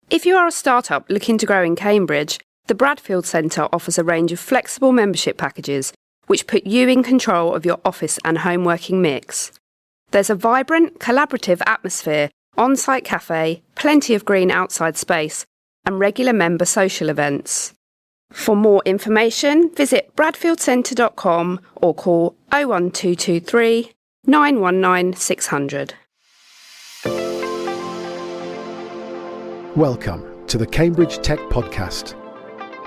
If you are a startup looking to grow in Cambridge, the Bradfield Centre offers a range of flexible membership packages which put you in control of your office and home working mix. There's a vibrant, collaborative atmosphere, on-site cafe, plenty of green outside space, and regular member social events. For more information, visit bradfieldcentre.com or call 01223 919 600. Welcome to the Cambridge Tech Podcast,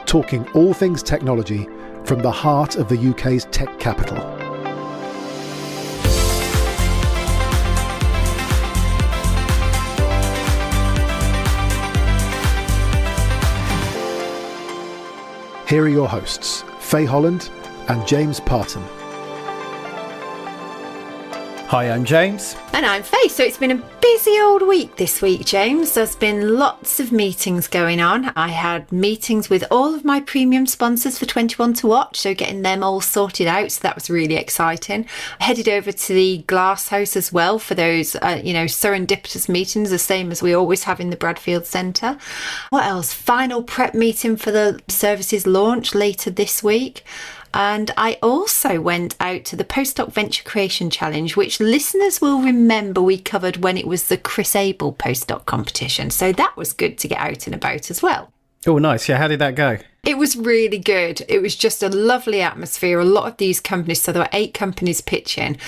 talking all things technology from the heart of the UK's tech capital. Here are your hosts, Faye Holland and James Parton. Hi, I'm James. And I'm Faye. So it's been a busy old week this week, James. There's been lots of meetings going on. I had meetings with all of my premium sponsors for 21 to Watch, so getting them all sorted out. So that was really exciting. I headed over to the Glass House as well for those, serendipitous meetings, the same as we always have in the Bradfield Centre. What else? Final prep meeting for the services launch later this week. And I also went out to the Postdoc Venture Creation Challenge, which listeners will remember we covered when it was the Chris Abel postdoc competition. So that was good to get out and about as well. Oh, nice. Yeah, how did that go? It was really good. It was just a lovely atmosphere. A lot of these companies, so there were 8 companies pitching,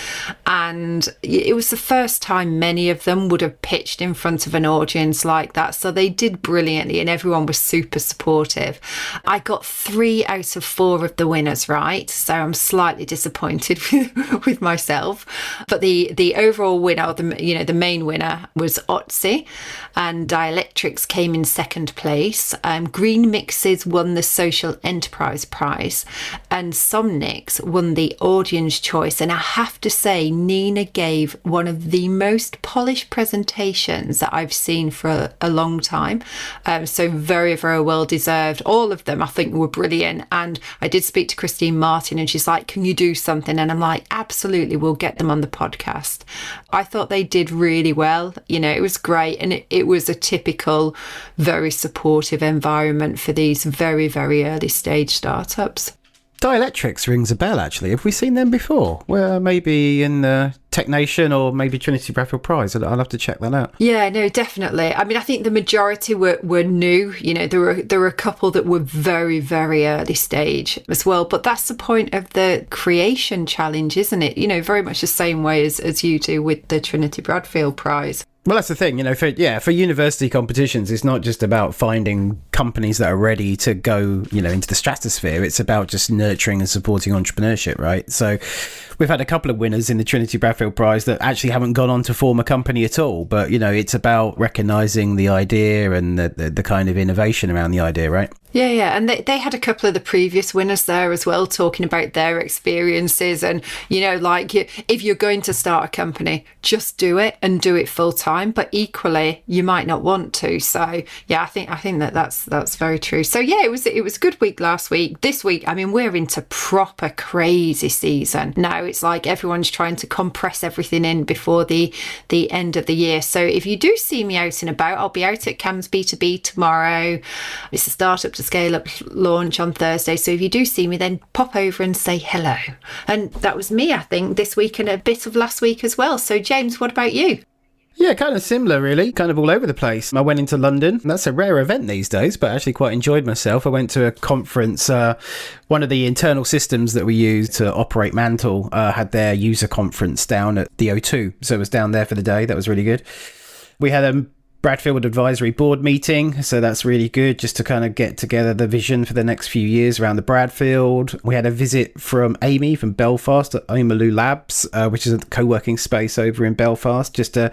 and it was the first time many of them would have pitched in front of an audience like that. So they did brilliantly and everyone was super supportive. I got 3 out of 4 of the winners right, so I'm slightly disappointed with myself. But the overall winner, the main winner was Otzi, and Dielectrics came in second place. Green Mixes won the Social Enterprise Prize, and Somnix won the Audience Choice. And I have to say, Nina gave one of the most polished presentations that I've seen for a long time. So very, very well deserved. All of them I think were brilliant. And I did speak to Christine Martin and she's like, can you do something? And I'm like, absolutely, we'll get them on the podcast. I thought they did really well. It was great, and it was a typical, very supportive environment for these very, very early stage startups. Dielectrics rings a bell, actually. Have we seen them before? Well, maybe in the Tech Nation or maybe Trinity Bradfield Prize. I'll have to check that out. Yeah, no, definitely. I mean, I think the majority were new. There were a couple that were very, very early stage as well. But that's the point of the creation challenge, isn't it? Very much the same way as you do with the Trinity Bradfield Prize. Well, that's the thing, for university competitions, it's not just about finding companies that are ready to go, into the stratosphere. It's about just nurturing and supporting entrepreneurship, right? So we've had a couple of winners in the Trinity Bradfield Prize that actually haven't gone on to form a company at all. But, it's about recognising the idea and the kind of innovation around the idea, right? Yeah. And they had a couple of the previous winners there as well, talking about their experiences. And, if you're going to start a company, just do it and do it full time. But equally, you might not want to. So, yeah, I think that's very true. So, yeah, it was a good week last week. This week, I mean, we're into proper crazy season. Now it's like everyone's trying to compress everything in before the end of the year. So if you do see me out and about, I'll be out at CAMS B2B tomorrow. It's a Startup to Scale Up launch on Thursday. So if you do see me, then pop over and say hello. And that was me, I think, this week and a bit of last week as well. So James, what about you? Yeah, kind of similar, really. Kind of all over the place. I went into London. That's a rare event these days, but I actually quite enjoyed myself. I went to a conference. One of the internal systems that we use to operate Mantle had their user conference down at the O2. So it was down there for the day. That was really good. We had a Bradfield Advisory Board meeting, so that's really good, just to kind of get together the vision for the next few years around the Bradfield. We had a visit from Amy from Belfast at Omalu Labs, which is a co-working space over in Belfast, just to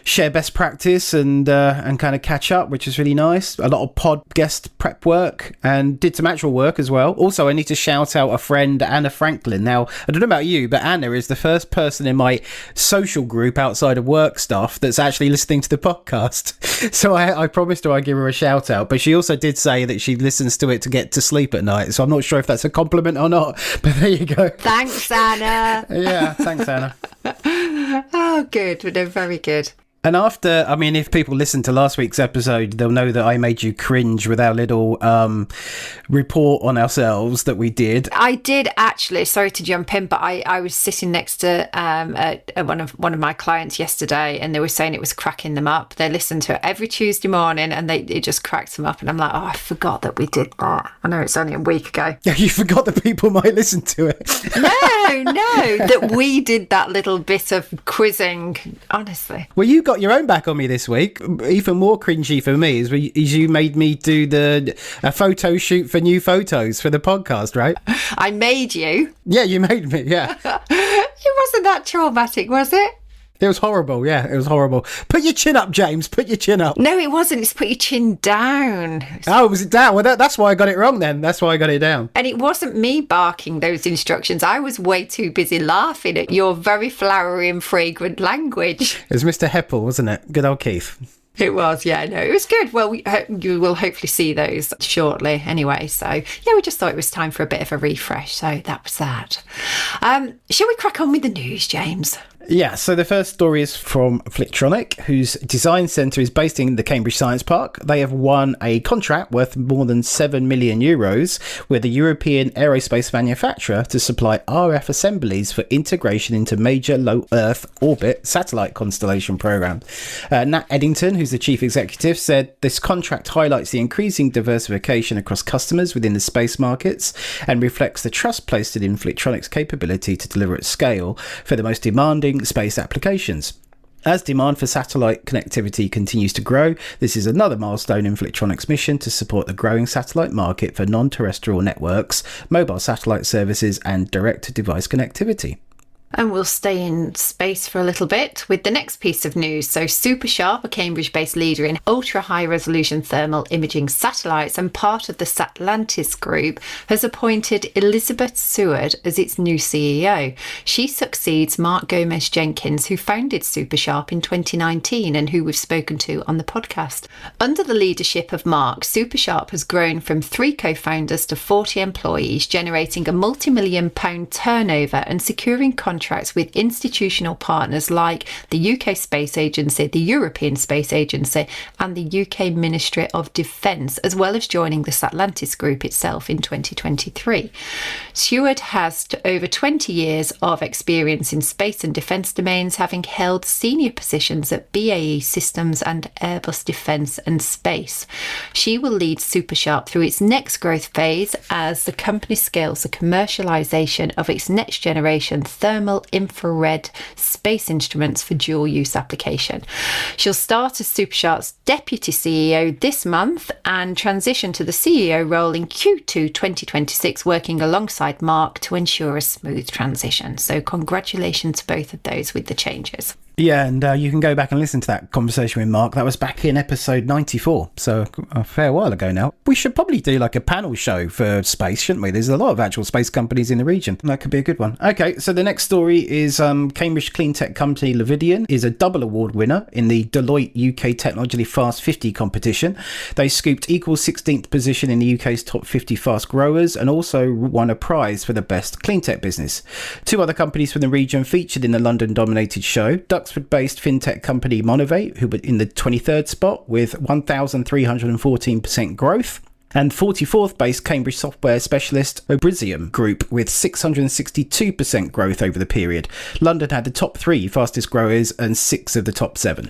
share best practice and kind of catch up, which is really nice. A lot of pod guest prep work, and did some actual work as well. Also, I need to shout out a friend, Anna Franklin. Now, I don't know about you, but Anna is the first person in my social group outside of work stuff that's actually listening to the podcast. So I promised her I'd give her a shout out, but she also did say that she listens to it to get to sleep at night. So I'm not sure if that's a compliment or not, but there you go. Thanks, Anna. Yeah, thanks, Anna. Oh, good. No, very good. And after, I mean, if people listen to last week's episode, they'll know that I made you cringe with our little report on ourselves that we did. I did actually, sorry to jump in, but I was sitting next to one of my clients yesterday, and they were saying it was cracking them up. They listen to it every Tuesday morning, and it just cracks them up. And I'm like, oh, I forgot that we did that. I know it's only a week ago. Yeah, you forgot that people might listen to it. No, that we did that little bit of quizzing, honestly. Well, you got your own back on me this week. Even more cringy for me is you made me do a photo shoot for new photos for the podcast, right? I made you? Yeah, you made me, yeah. It wasn't that traumatic, was it? It was horrible, yeah, it was horrible. Put your chin up, James, put your chin up. No, it wasn't. It's put your chin down. Oh, was it down? Well, that's why I got it wrong then. That's why I got it down. And it wasn't me barking those instructions. I was way too busy laughing at your very flowery and fragrant language. It was Mr. Heppel, wasn't it? Good old Keith. It was, yeah, no, it was good. Well, you will hopefully see those shortly anyway. So, yeah, we just thought it was time for a bit of a refresh. So that was that. Shall we crack on with the news, James? Yeah, so the first story is from Flictronic, whose design centre is based in the Cambridge Science Park. They have won a contract worth more than €7 million with a European aerospace manufacturer to supply RF assemblies for integration into major low Earth orbit satellite constellation programs. Nat Eddington, who's the chief executive, said this contract highlights the increasing diversification across customers within the space markets and reflects the trust placed in Flictronic's capability to deliver at scale for the most demanding space applications. As demand for satellite connectivity continues to grow, this is another milestone in Flictronic's mission to support the growing satellite market for non-terrestrial networks, mobile satellite services and direct-to-device connectivity. And we'll stay in space for a little bit with the next piece of news. So Supersharp, a Cambridge-based leader in ultra-high-resolution thermal imaging satellites and part of the Satlantis Group, has appointed Elizabeth Seward as its new CEO. She succeeds Mark Gomez-Jenkins, who founded Supersharp in 2019 and who we've spoken to on the podcast. Under the leadership of Mark, Supersharp has grown from 3 co-founders to 40 employees, generating a multi-million-pound turnover and securing contracts with institutional partners like the UK Space Agency, the European Space Agency and the UK Ministry of Defence, as well as joining the Satlantis Group itself in 2023. Seward has over 20 years of experience in space and defence domains, having held senior positions at BAE Systems and Airbus Defence and Space. She will lead Supersharp through its next growth phase as the company scales the commercialisation of its next generation thermal infrared space instruments for dual use application. She'll start as Supersharp's deputy CEO this month and transition to the CEO role in Q2 2026, working alongside Mark to ensure a smooth transition. So congratulations to both of those with the changes. Yeah, and you can go back and listen to that conversation with Mark. That was back in episode 94, so a fair while ago now. We should probably do like a panel show for space, shouldn't we? There's a lot of actual space companies in the region. That could be a good one. Okay, so the next story is Cambridge clean tech company Levidian is a double award winner in the Deloitte UK Technology Fast 50 competition. They scooped equal 16th position in the UK's top 50 fast growers and also won a prize for the best clean tech business. 2 other companies from the region featured in the London-dominated show. Duxford-based fintech company Monovate, who were in the 23rd spot with 1,314% growth, and 44th based Cambridge software specialist Obrizium Group with 662% growth over the period. London had the top 3 fastest growers and 6 of the top 7.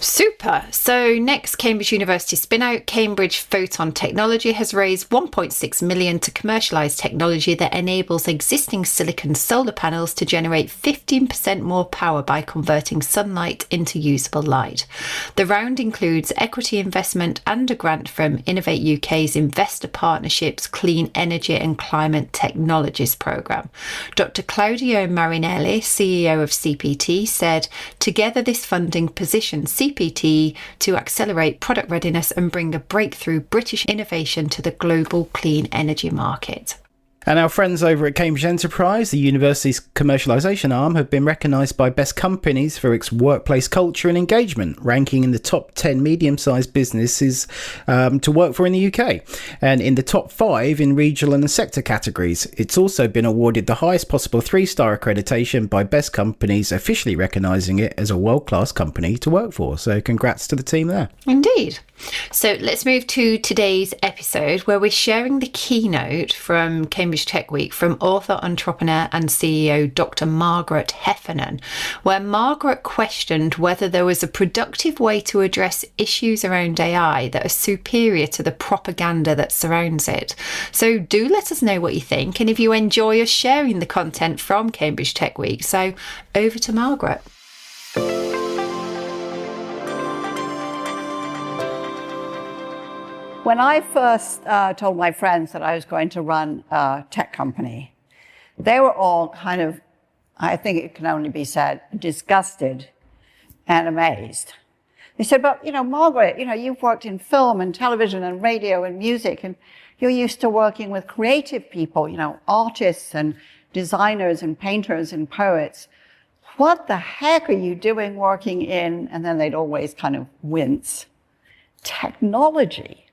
Super. So next, Cambridge University spin-out Cambridge Photon Technology has raised $1.6 million to commercialise technology that enables existing silicon solar panels to generate 15% more power by converting sunlight into usable light. The round includes equity investment and a grant from Innovate UK's Investor Partnerships Clean Energy and Climate Technologies programme. Dr. Claudio Marinelli, CEO of CPT, said, "Together this funding positions CPT to accelerate product readiness and bring a breakthrough British innovation to the global clean energy market." And our friends over at Cambridge Enterprise, the university's commercialisation arm, have been recognised by Best Companies for its workplace culture and engagement, ranking in the top 10 medium-sized businesses to work for in the UK, and in the top 5 in regional and sector categories. It's also been awarded the highest possible 3-star accreditation by Best Companies, officially recognising it as a world-class company to work for. So congrats to the team there. Indeed. So let's move to today's episode, where we're sharing the keynote from Cambridge Tech Week from author, entrepreneur and CEO Dr. Margaret Heffernan, where Margaret questioned whether there was a productive way to address issues around AI that are superior to the propaganda that surrounds it. So do let us know what you think, and if you enjoy us sharing the content from Cambridge Tech Week. So over to Margaret. When I first told my friends that I was going to run a tech company, they were all kind of, I think it can only be said, disgusted and amazed. They said, but, Margaret, you've worked in film and television and radio and music, and you're used to working with creative people, artists and designers and painters and poets. What the heck are you doing working in, and then they'd always kind of wince, technology?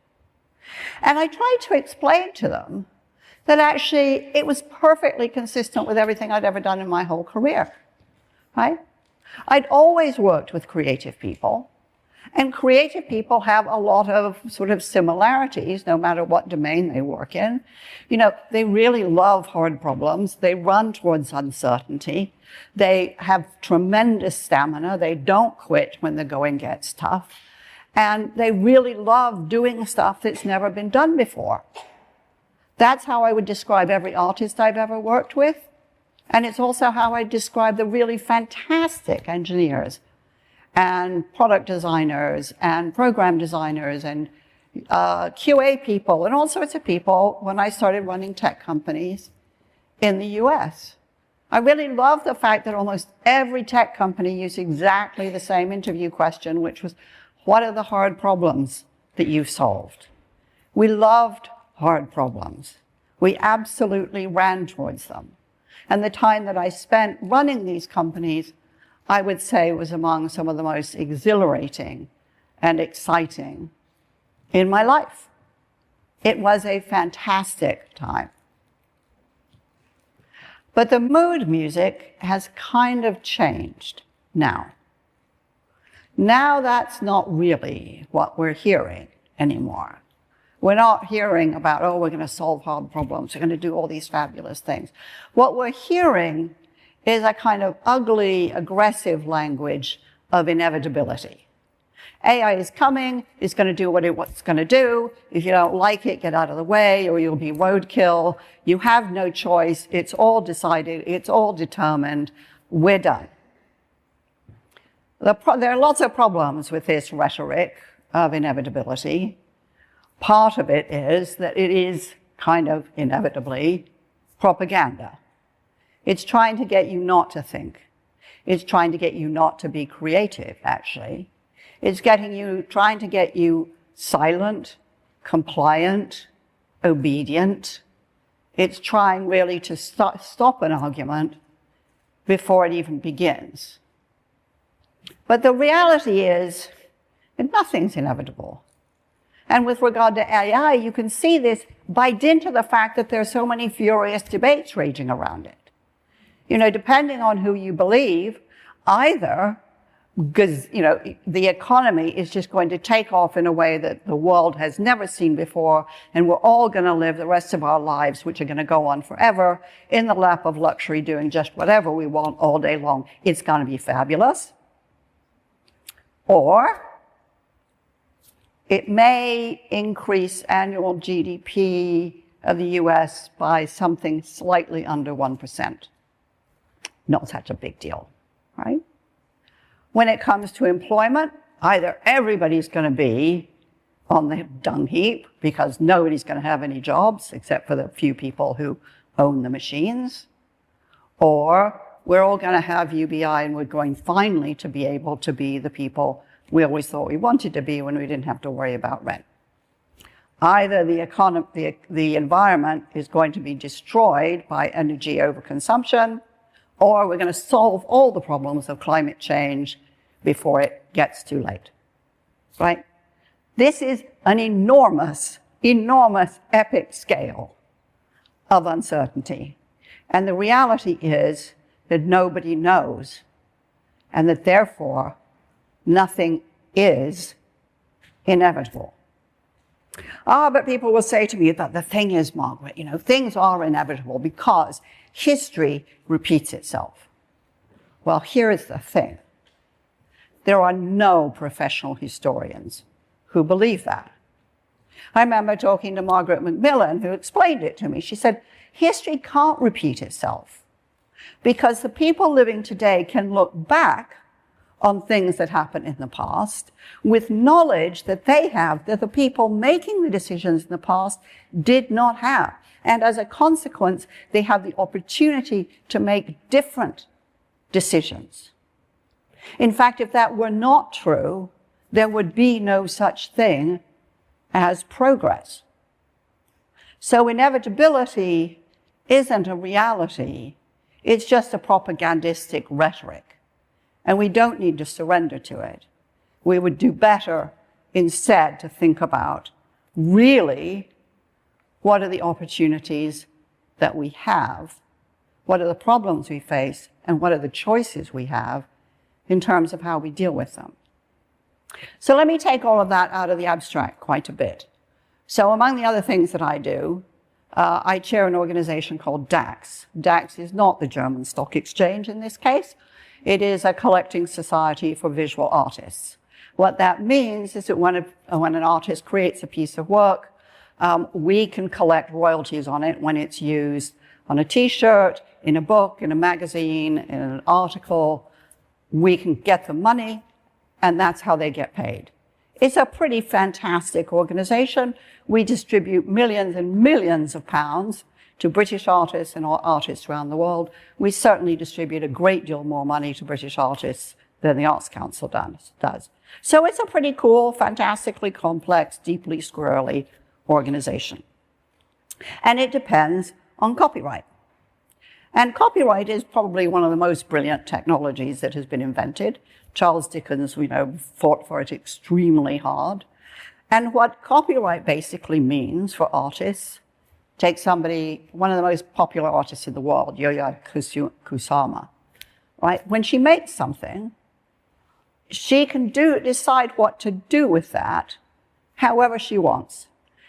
And I tried to explain to them that actually it was perfectly consistent with everything I'd ever done in my whole career, right? I'd always worked with creative people, and creative people have a lot of sort of similarities, no matter what domain they work in. They really love hard problems. They run towards uncertainty. They have tremendous stamina. They don't quit when the going gets tough. And they really love doing stuff that's never been done before. That's how I would describe every artist I've ever worked with. And it's also how I describe the really fantastic engineers and product designers and program designers and QA people and all sorts of people when I started running tech companies in the US. I really love the fact that almost every tech company used exactly the same interview question, which was, what are the hard problems that you've solved? We loved hard problems. We absolutely ran towards them. And the time that I spent running these companies, I would say, was among some of the most exhilarating and exciting in my life. It was a fantastic time. But the mood music has kind of changed now. Now that's not really what we're hearing anymore. We're not hearing about, we're going to solve hard problems, we're going to do all these fabulous things. What we're hearing is a kind of ugly, aggressive language of inevitability. AI is coming, it's going to do what it's going to do. If you don't like it, get out of the way, or you'll be roadkill. You have no choice. It's all decided. It's all determined. We're done. There are lots of problems with this rhetoric of inevitability. Part of it is that it is kind of inevitably propaganda. It's trying to get you not to think. It's trying to get you not to be creative, actually. It's trying to get you silent, compliant, obedient. It's trying really to stop an argument before it even begins. But the reality is that nothing's inevitable. And with regard to AI, you can see this by dint of the fact that there are so many furious debates raging around it. Depending on who you believe, either because, the economy is just going to take off in a way that the world has never seen before, and we're all going to live the rest of our lives, which are going to go on forever, in the lap of luxury, doing just whatever we want all day long. It's going to be fabulous. Or it may increase annual GDP of the US by something slightly under 1%. Not such a big deal, right? When it comes to employment, either everybody's going to be on the dung heap because nobody's going to have any jobs except for the few people who own the machines, or we're all going to have UBI and we're going finally to be able to be the people we always thought we wanted to be when we didn't have to worry about rent. Either the environment is going to be destroyed by energy overconsumption, or we're going to solve all the problems of climate change before it gets too late, right? This is an enormous, enormous, epic scale of uncertainty. And the reality is that nobody knows, and that therefore nothing is inevitable. But people will say to me that the thing is, Margaret, things are inevitable because history repeats itself. Well, here is the thing. There are no professional historians who believe that. I remember talking to Margaret Macmillan, who explained it to me. She said, history can't repeat itself because the people living today can look back on things that happened in the past with knowledge that they have that the people making the decisions in the past did not have. And as a consequence, they have the opportunity to make different decisions. In fact, if that were not true, there would be no such thing as progress. So inevitability isn't a reality. It's just a propagandistic rhetoric. And we don't need to surrender to it. We would do better instead to think about really what are the opportunities that we have, what are the problems we face, and what are the choices we have in terms of how we deal with them. So let me take all of that out of the abstract quite a bit. So among the other things that I do, I chair an organization called DAX. DAX is not the German stock exchange in this case. It is a collecting society for visual artists. What that means is that when an artist creates a piece of work, we can collect royalties on it when it's used on a t-shirt, in a book, in a magazine, in an article. We can get the money, and that's how they get paid. It's a pretty fantastic organization. We distribute millions and millions of pounds to British artists and artists around the world. We certainly distribute a great deal more money to British artists than the Arts Council does. So it's a pretty cool, fantastically complex, deeply squirrely organization. And it depends on copyright. And copyright is probably one of the most brilliant technologies that has been invented. Charles Dickens, fought for it extremely hard. And what copyright basically means for artists, take somebody, one of the most popular artists in the world, Yayoi Kusama, right? When she makes something, she can decide what to do with that however she wants.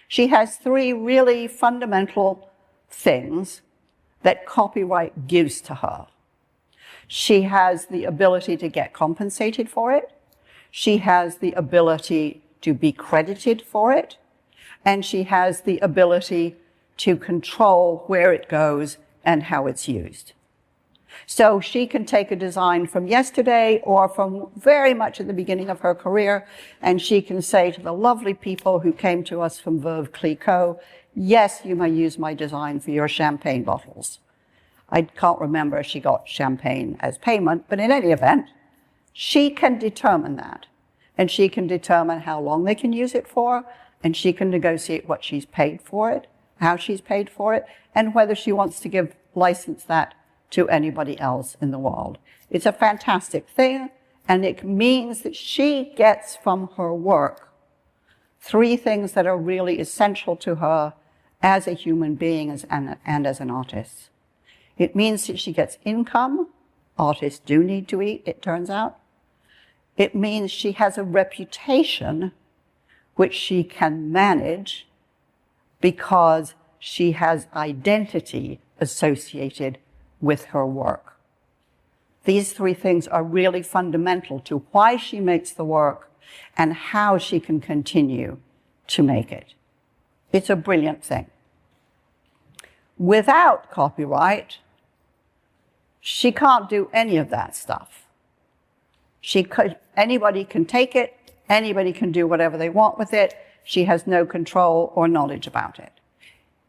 She has three really fundamental things that copyright gives to her. She has the ability to get compensated for it. She has the ability to be credited for it. And she has the ability to control where it goes and how it's used. So she can take a design from yesterday or from very much at the beginning of her career, and she can say to the lovely people who came to us from Veuve Clicquot, yes, you may use my design for your champagne bottles. I can't remember if she got champagne as payment, but in any event, she can determine that. And she can determine how long they can use it for, and she can negotiate what she's paid for it, how she's paid for it, and whether she wants to license that to anybody else in the world. It's a fantastic thing, and it means that she gets from her work three things that are really essential to her as a human being and as an artist. It means that she gets income. Artists do need to eat, it turns out. It means she has a reputation which she can manage because she has identity associated with her work. These three things are really fundamental to why she makes the work and how she can continue to make it. It's a brilliant thing. Without copyright, she can't do any of that stuff. Anybody can take it, anybody can do whatever they want with it. She has no control or knowledge about it.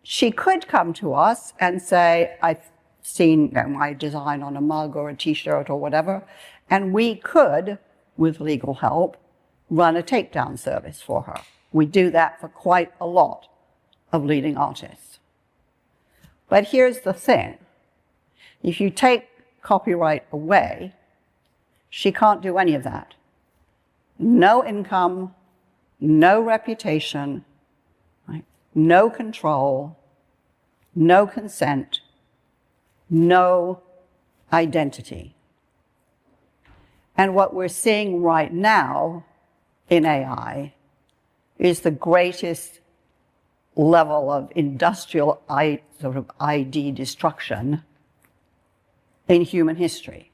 She could come to us and say, I've seen my design on a mug or a t-shirt or whatever, and we could, with legal help, run a takedown service for her. We do that for quite a lot of leading artists. But here's the thing. If you take copyright away, she can't do any of that. No income, no reputation, right? No control, no consent, no identity. And what we're seeing right now in AI is the greatest level of industrial sort of ID destruction in human history.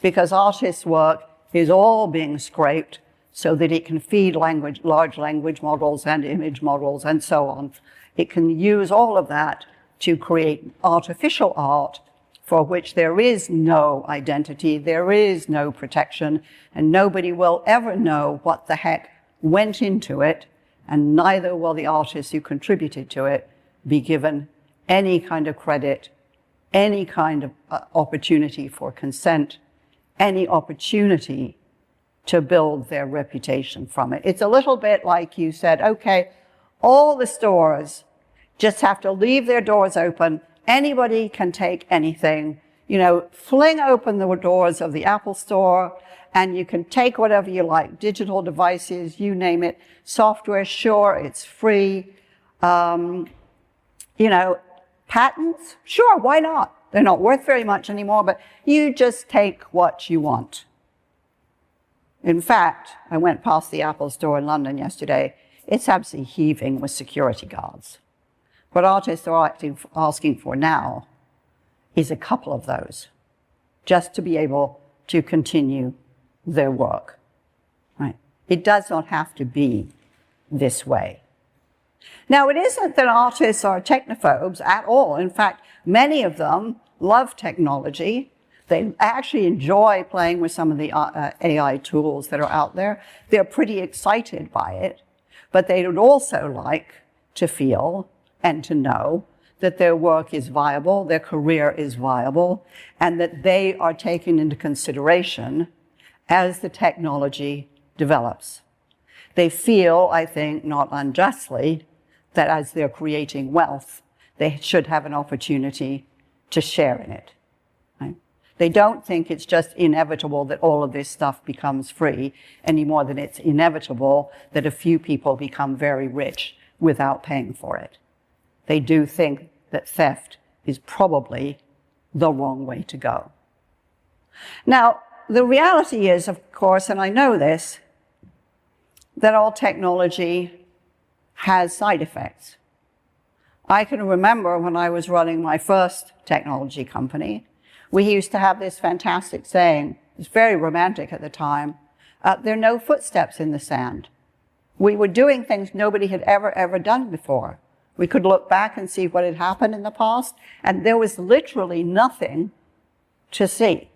Because artists' work is all being scraped so that it can feed large language models and image models and so on. It can use all of that to create artificial art for which there is no identity, there is no protection, and nobody will ever know what the heck went into it, and neither will the artists who contributed to it be given any kind of credit, any kind of opportunity for consent, any opportunity to build their reputation from it. It's a little bit like you said, okay, all the stores just have to leave their doors open. Anybody can take anything. You know, fling open the doors of the Apple Store and you can take whatever you like, digital devices, you name it, software, sure, it's free. You know, patents, sure, why not? They're not worth very much anymore, but you just take what you want. In fact, I went past the Apple Store in London yesterday. It's absolutely heaving with security guards. What artists are asking for now is a couple of those, just to be able to continue their work. Right? It does not have to be this way. Now, it isn't that artists are technophobes at all. In fact, many of them love technology. They actually enjoy playing with some of the AI tools that are out there. They're pretty excited by it, but they would also like to feel and to know that their work is viable, their career is viable, and that they are taken into consideration as the technology develops. They feel, I think, not unjustly, that as they're creating wealth, they should have an opportunity to share in it. Right? They don't think it's just inevitable that all of this stuff becomes free any more than it's inevitable that a few people become very rich without paying for it. They do think that theft is probably the wrong way to go. Now, the reality is, of course, and I know this, that all technology has side effects. I can remember when I was running my first technology company, we used to have this fantastic saying, it was very romantic at the time, there are no footsteps in the sand. We were doing things nobody had ever done before. We could look back and see what had happened in the past, and there was literally nothing to see.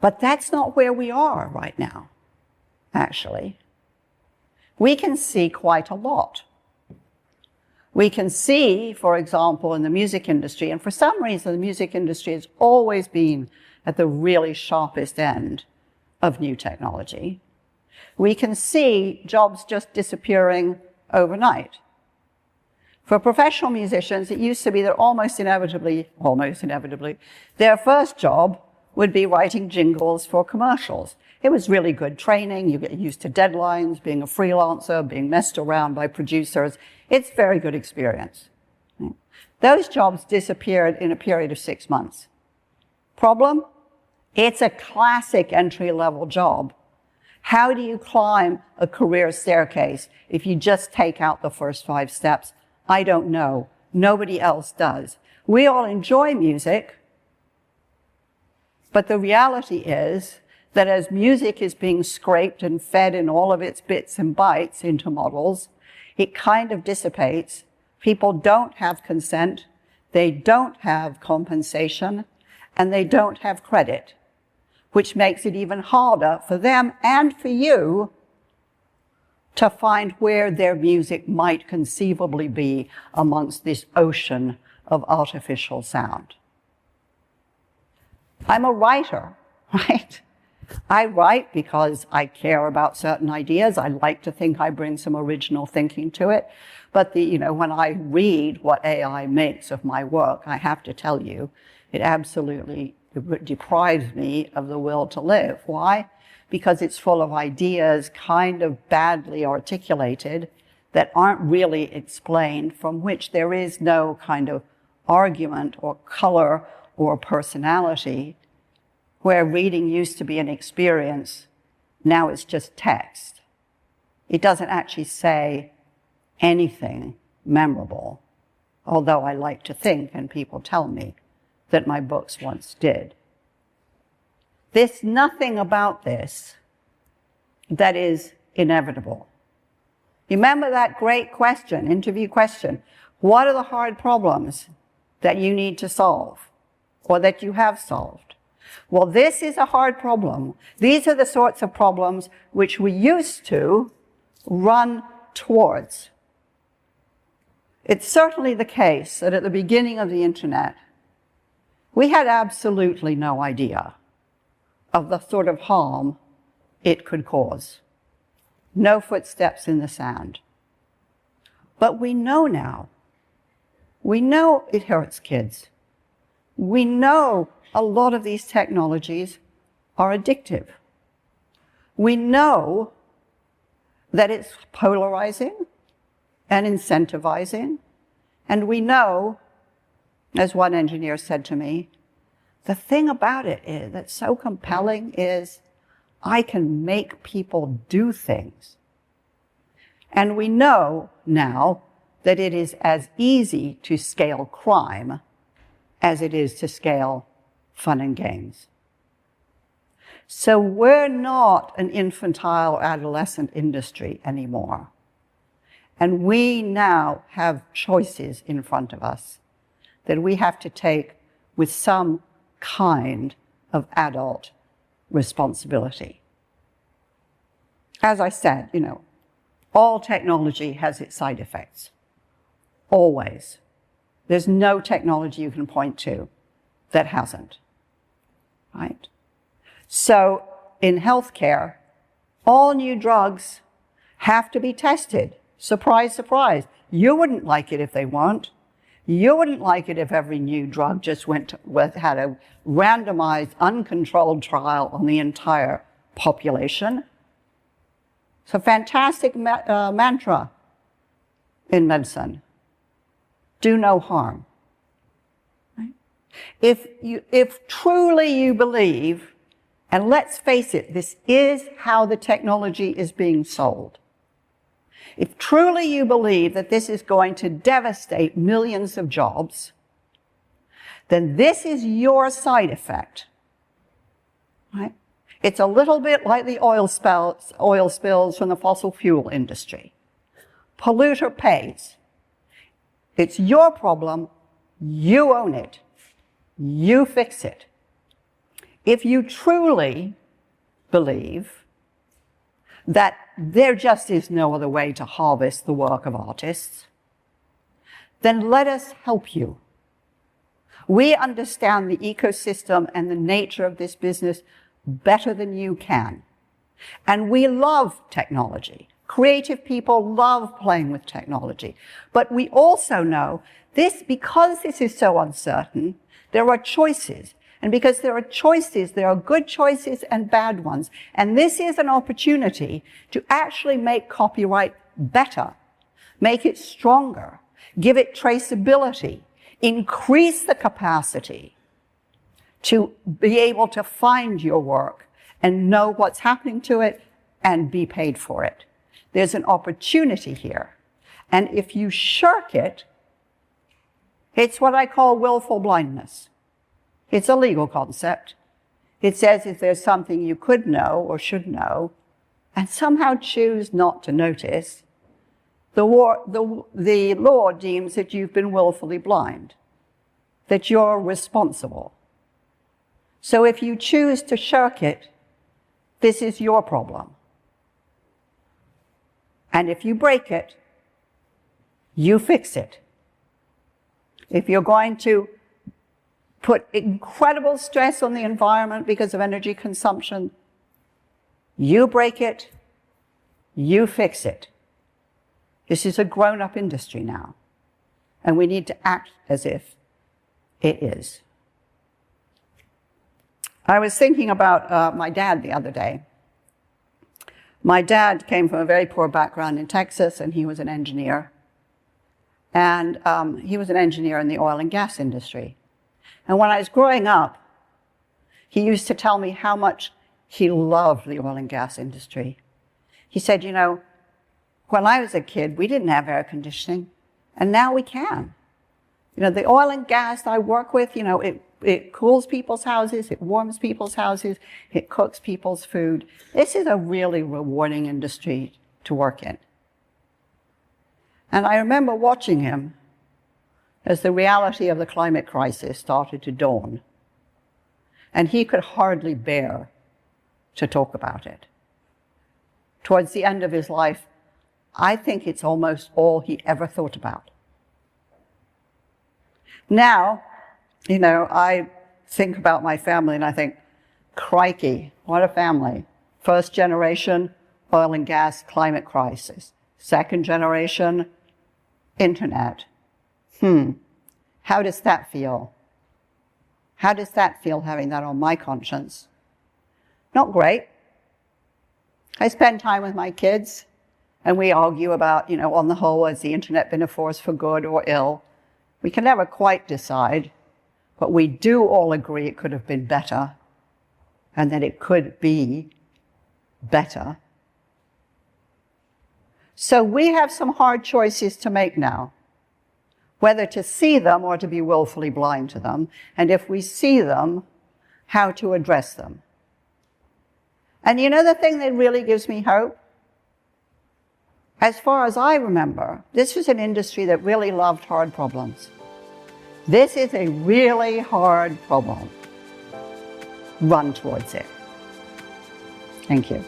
But that's not where we are right now, actually. We can see quite a lot. We can see, for example, in the music industry, and for some reason the music industry has always been at the really sharpest end of new technology. We can see jobs just disappearing overnight. For professional musicians, it used to be that almost inevitably, their first job would be writing jingles for commercials. It was really good training. You get used to deadlines, being a freelancer, being messed around by producers. It's a very good experience. Those jobs disappeared in a period of 6 months. Problem? It's a classic entry-level job. How do you climb a career staircase if you just take out the first 5 steps? I don't know. Nobody else does. We all enjoy music, but the reality is that as music is being scraped and fed in all of its bits and bytes into models, it kind of dissipates. People don't have consent, they don't have compensation, and they don't have credit, which makes it even harder for them and for you to find where their music might conceivably be amongst this ocean of artificial sound. I'm a writer, right? I write because I care about certain ideas. I like to think I bring some original thinking to it. But when I read what AI makes of my work, I have to tell you, it absolutely deprives me of the will to live. Why? Because it's full of ideas kind of badly articulated that aren't really explained, from which there is no kind of argument or color or personality. Where reading used to be an experience, now it's just text. It doesn't actually say anything memorable, although I like to think, and people tell me, that my books once did. There's nothing about this that is inevitable. Remember that great question, interview question, what are the hard problems that you need to solve, or that you have solved? Well, this is a hard problem. These are the sorts of problems which we used to run towards. It's certainly the case that at the beginning of the internet, we had absolutely no idea of the sort of harm it could cause. No footsteps in the sand. But we know now. We know it hurts kids. We know a lot of these technologies are addictive. We know that it's polarizing and incentivizing. And we know, as one engineer said to me, the thing about it is that's so compelling is I can make people do things. And we know now that it is as easy to scale crime as it is to scale fun and games. So we're not an infantile adolescent industry anymore. And we now have choices in front of us that we have to take with some kind of adult responsibility. As I said, all technology has its side effects. Always. There's no technology you can point to that hasn't. Right? So in healthcare, all new drugs have to be tested. Surprise, surprise. You wouldn't like it if they weren't. You wouldn't like it if every new drug just had a randomized, uncontrolled trial on the entire population. It's a fantastic mantra in medicine. Do no harm. Right? If truly you believe, and let's face it, this is how the technology is being sold. If truly you believe that this is going to devastate millions of jobs, then this is your side effect. Right? It's a little bit like the oil spills from the fossil fuel industry. Polluter pays. It's your problem. You own it. You fix it. If you truly believe that there just is no other way to harvest the work of artists, then let us help you. We understand the ecosystem and the nature of this business better than you can. And we love technology. Creative people love playing with technology. But we also know because this is so uncertain, there are choices. And because there are choices, there are good choices and bad ones. And this is an opportunity to actually make copyright better, make it stronger, give it traceability, increase the capacity to be able to find your work and know what's happening to it and be paid for it. There's an opportunity here. And if you shirk it, it's what I call willful blindness. It's a legal concept. It says if there's something you could know or should know, and somehow choose not to notice, the law deems that you've been willfully blind, that you're responsible. So if you choose to shirk it, this is your problem. And if you break it, you fix it. If you're going to put incredible stress on the environment because of energy consumption, You break it, you fix it. This is a grown-up industry now, and we need to act as if it is. I was thinking about my dad the other day. My dad came from a very poor background in Texas, and he was an engineer. And he was an engineer in the oil and gas industry. And when I was growing up, he used to tell me how much he loved the oil and gas industry. He said, you know, when I was a kid, we didn't have air conditioning, and now we can. You know, the oil and gas I work with, you know, it cools people's houses, it warms people's houses, it cooks people's food. This is a really rewarding industry to work in. And I remember watching him as the reality of the climate crisis started to dawn. And he could hardly bear to talk about it. Towards the end of his life, I think it's almost all he ever thought about. Now, you know, I think about my family and I think, crikey, what a family. First generation, oil and gas, climate crisis. Second generation, internet. How does that feel? How does that feel having that on my conscience? Not great. I spend time with my kids and we argue about, you know, on the whole, has the internet been a force for good or ill? We can never quite decide, but we do all agree it could have been better and that it could be better. So we have some hard choices to make now, whether to see them or to be willfully blind to them, and if we see them, how to address them. And you know the thing that really gives me hope? As far as I remember, this was an industry that really loved hard problems. This is a really hard problem. Run towards it. Thank you.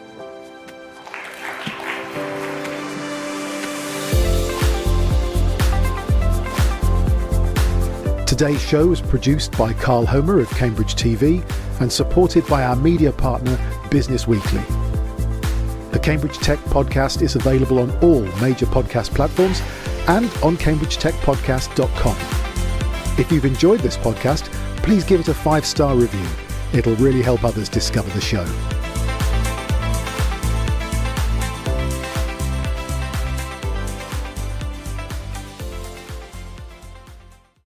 Today's show was produced by Carl Homer of Cambridge TV and supported by our media partner, Business Weekly. The Cambridge Tech Podcast is available on all major podcast platforms and on cambridgetechpodcast.com. If you've enjoyed this podcast, please give it a 5-star review. It'll really help others discover the show.